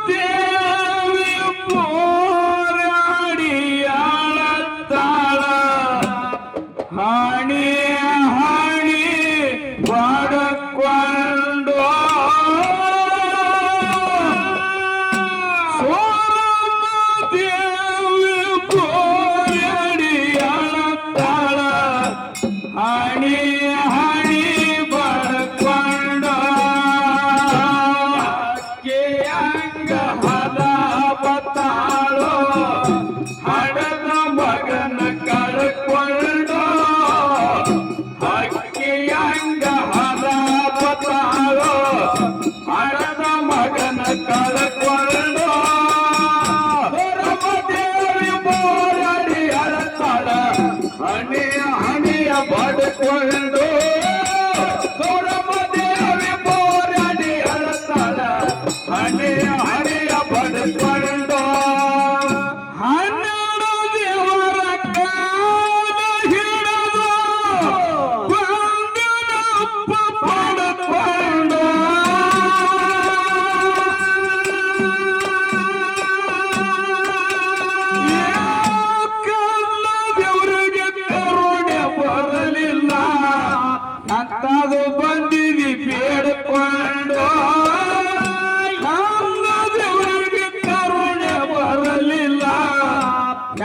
ಸೋಮದೇವಿ ಪೋರಾಡಿಯಾಳತ್ತಾಳ ಹಾಣಿ ಹಾಣಿ ಬಾಡಕೊಂಡು ಸೋಮದೇವಿ ಪೋರಾಡಿಯಾಳತ್ತಾಳ ಹಾಣಿ ಹಾಣಿ ಬಾಡಕೊಂಡು ಅಂಗ ಹದ ಬತ್ತಾಳೋ ಹಡದ ಮಗನ ಕಳ್ಕೊಂಡು ಅಕ್ಕಿಯಂಗ ಹದ ಬತ್ತಾಳೋ ಹಡದ ಮಗನ ಕಳ್ಕೊಂಡು ದೇವಿ ಬೋರಡಿ ಅಳತಾಳ ಹಣಿ ಹಣಿಯ ಬಡ್ಕೊಂಡು ದೇವಿ ಬೋರಡಿ ಅಳತಾಳ ಹಣೆಯ ಹಣೆಯ ಬಡ್ಕೊಂಡು ಹನ್ನೆರಡು ದೇವರ ಕಾಲ ಹಿಡಿದು ಬಂದನಪ್ಪ ಪಡ್ಕೊಂಡು ಯಾಕಲ್ಲ ದೇವರಿಗೆ ಕರುಣೆ ಬರಲಿಲ್ಲ ಅಂತದು ಬಂದಿವಿ ಬೇಡ್ಕೊಂಡು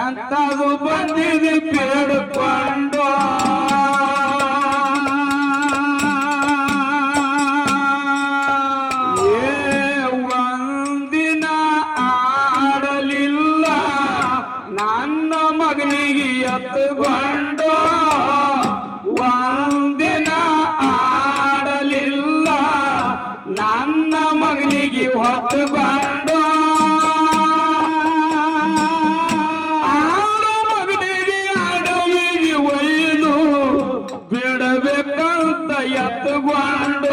ಎಂತದು ಬಂದಿದೆ ಬೇಡ್ಕೊಂಡು ಒಂದಿನ ಆಡಲಿಲ್ಲ ನನ್ನ ಮಗನಿಗೆ ಎತ್ತುಕೊಂಡು ಒಂದಿನ ಆಡಲಿಲ್ಲ ನನ್ನ ಮಗನಿಗೆ ಹೊತ್ತುಕೊಂಡು ಬಿಡಬೇಕಂತ ಎತ್ತುಕೊಂಡು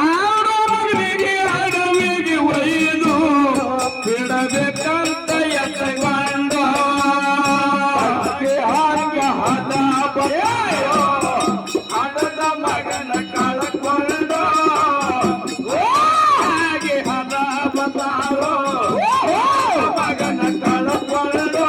ಆಡವಿಗೆ ಅಡವಿಗೆ ಒಯ್ದು ಬಿಡಬೇಕಂತ ಎತ್ತುಕೊಂಡು ಹಾಗೆ ಹದ ಬಯ್ಯೋ ಹಡದ ಮಗನ ಕಳ್ಕೊಂಡು ಹಾಗೆ ಹದ ಬತಾರೋ ಮಗನ ಕಳ್ಕೊಂಡು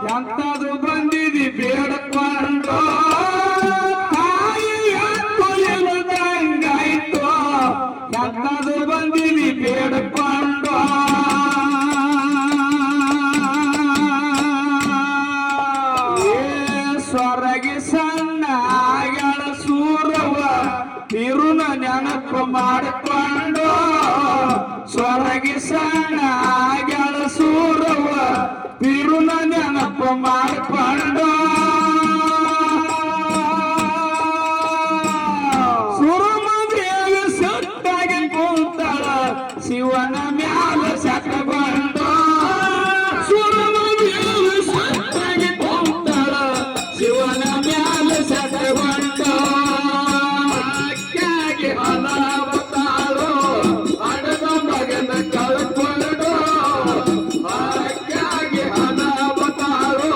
ಎಂತದು ಬಂದಿದಿ ಬೇಡಕೊಂಡು ತಾಯಿ ಎತ್ತುದಂಗಾಯ್ತು ಎಂತದು ಬಂದಿದಿ ಬೇಡಕೊಂಡು ಸ್ವರಗಿ ಸಣ್ಣ ಆಗಳ ಸೂರವ ತಿರುನ ನೆನಪು ಮಾಡಿಕೊಂಡು ಸ್ವರಗಿ ಸಣ್ಣ ಆಗಳ ಸೂರವ ತಿರುನ ನೆನಪು ಮಾಡಿಕೊಂಡು ಸುರಮದೇವಿ ಸಟ್ಟಾಗಿ ಕೂತಾಳ ಶಿವನ ಮ್ಯಾಲ ಸೆಟಗೊಂಡು ಸುರಮದೇವಿ ಸಟ್ಟಾಗಿ ಕೂತಾಳ ಶಿವನ ಮ್ಯಾಲ ಸೆಟಗೊಂಡು ಅಕ್ಕಾಗಿ ಹಲಾವತಾಳು ಹಡದ ಮಗನ ಕಳ್ಕೊಂಡು ಅಕ್ಕಾಗಿ ಹಲಾವತಾಳು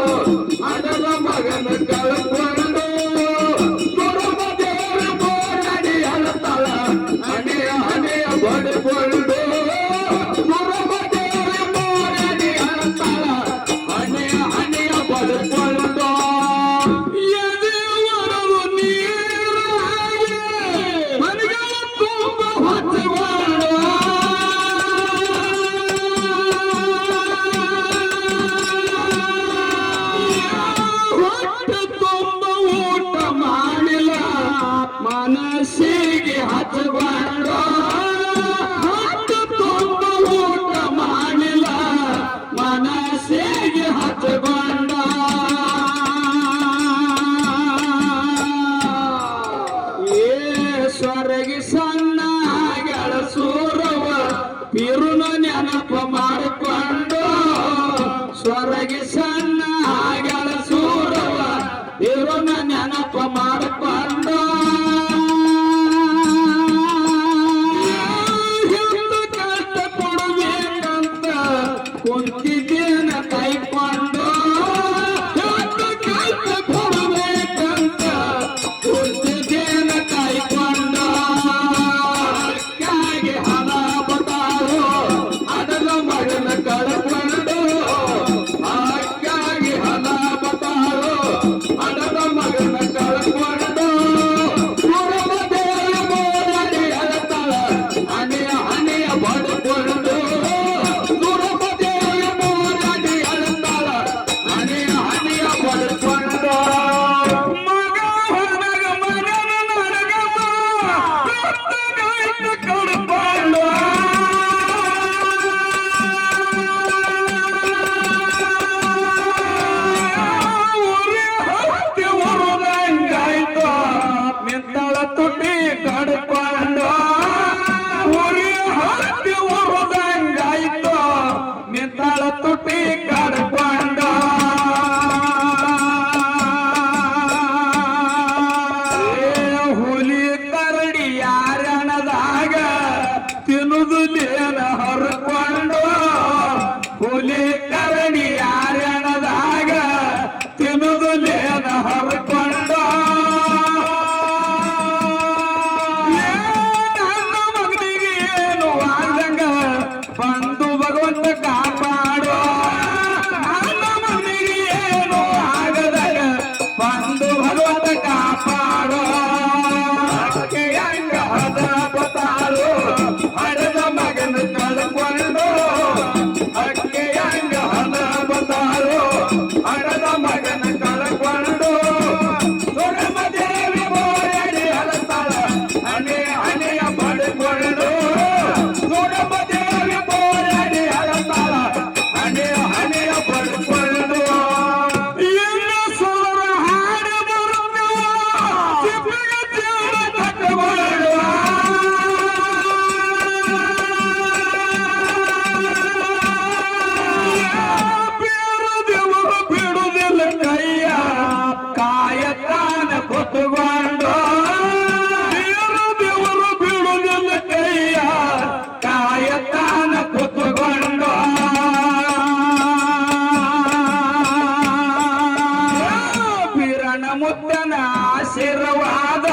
ಪಿರಣ ಮುತ್ತನ ಆಶೀರ್ವಾದ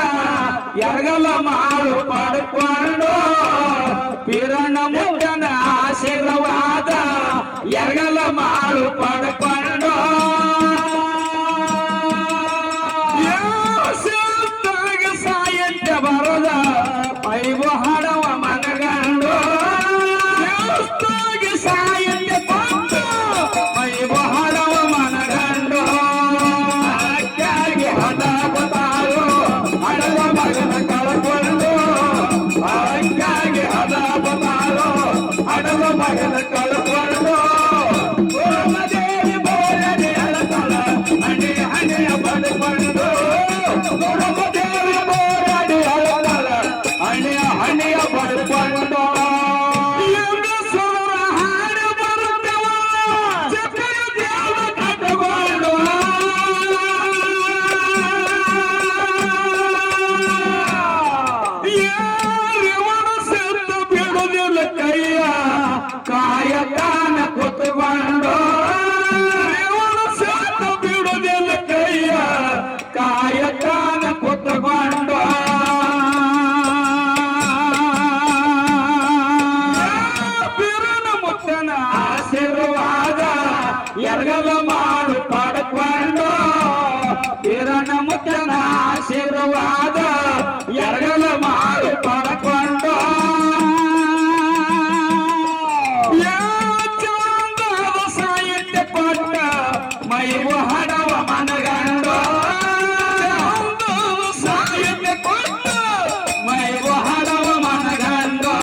ಎರಗಲ ಮಾಡು ಪಡ್ಕೊಂಡು ಪಿರಣ ಮುತ್ತನ ಆಶೀರ್ವಾದ ಎರಗಲ ಮಾಡು ಪಡ್ಕೊಂಡು ಸಾಯಂತ ಬರದ ಐವು ಹಾಡವ ಮನಗಂಡು ಸಾಯಂತ ಬಂದು ಐವು ಹಾಡವ ಮನಗಂಡು ಅಕ್ಕಾಗಿ ಹದ ಬತಾರು ಹಡವ ಮಗನ ಕಳ್ಕೊಂಡು ಅಕ್ಕಾಗಿ ಹದ ಬತಾರು ಹಡವ ಮಗನ ಕಳ್ಕೊಂಡು ದೇವಿ ಬೋರಡಿ ಅಳತಳ ಹಣೆ ಹಣೆಯ ಬಡ್ಕೊಂಡು ದೇವಿ ಬೋರಡಿ ಅಳತಳ ಹಣೆಯ ಹಣೆಯ ಬಡ್ಕೊಂಡು ಹಾಡು ಬರುತ್ತವ ಚಕ್ರ ದೇವ ಕಟ್ಟಕೊಂಡು ಯಾರಿವನ ಸತ್ತ ಬಿಡುದಿಲ್ಲ ಕೈಯ ಕಾಯತಾನ ಕುತ್ಕೊಂಡು ಇವನ ಸತ್ತ ಬಿಡುದಿಲ್ಲ ಕೈಯ ಕಾಯತಾನ ಕುತ್ಕೊಂಡು ಪಿರಣ ಮುತ್ತನ ಆಶೀರ್ವಾದ ಎರಗಲ ಮಾಡು ಪಡ್ಕೊಂಡು ಪಿರಣ ಮುತ್ತನ ಆಶೀರ್ವಾದ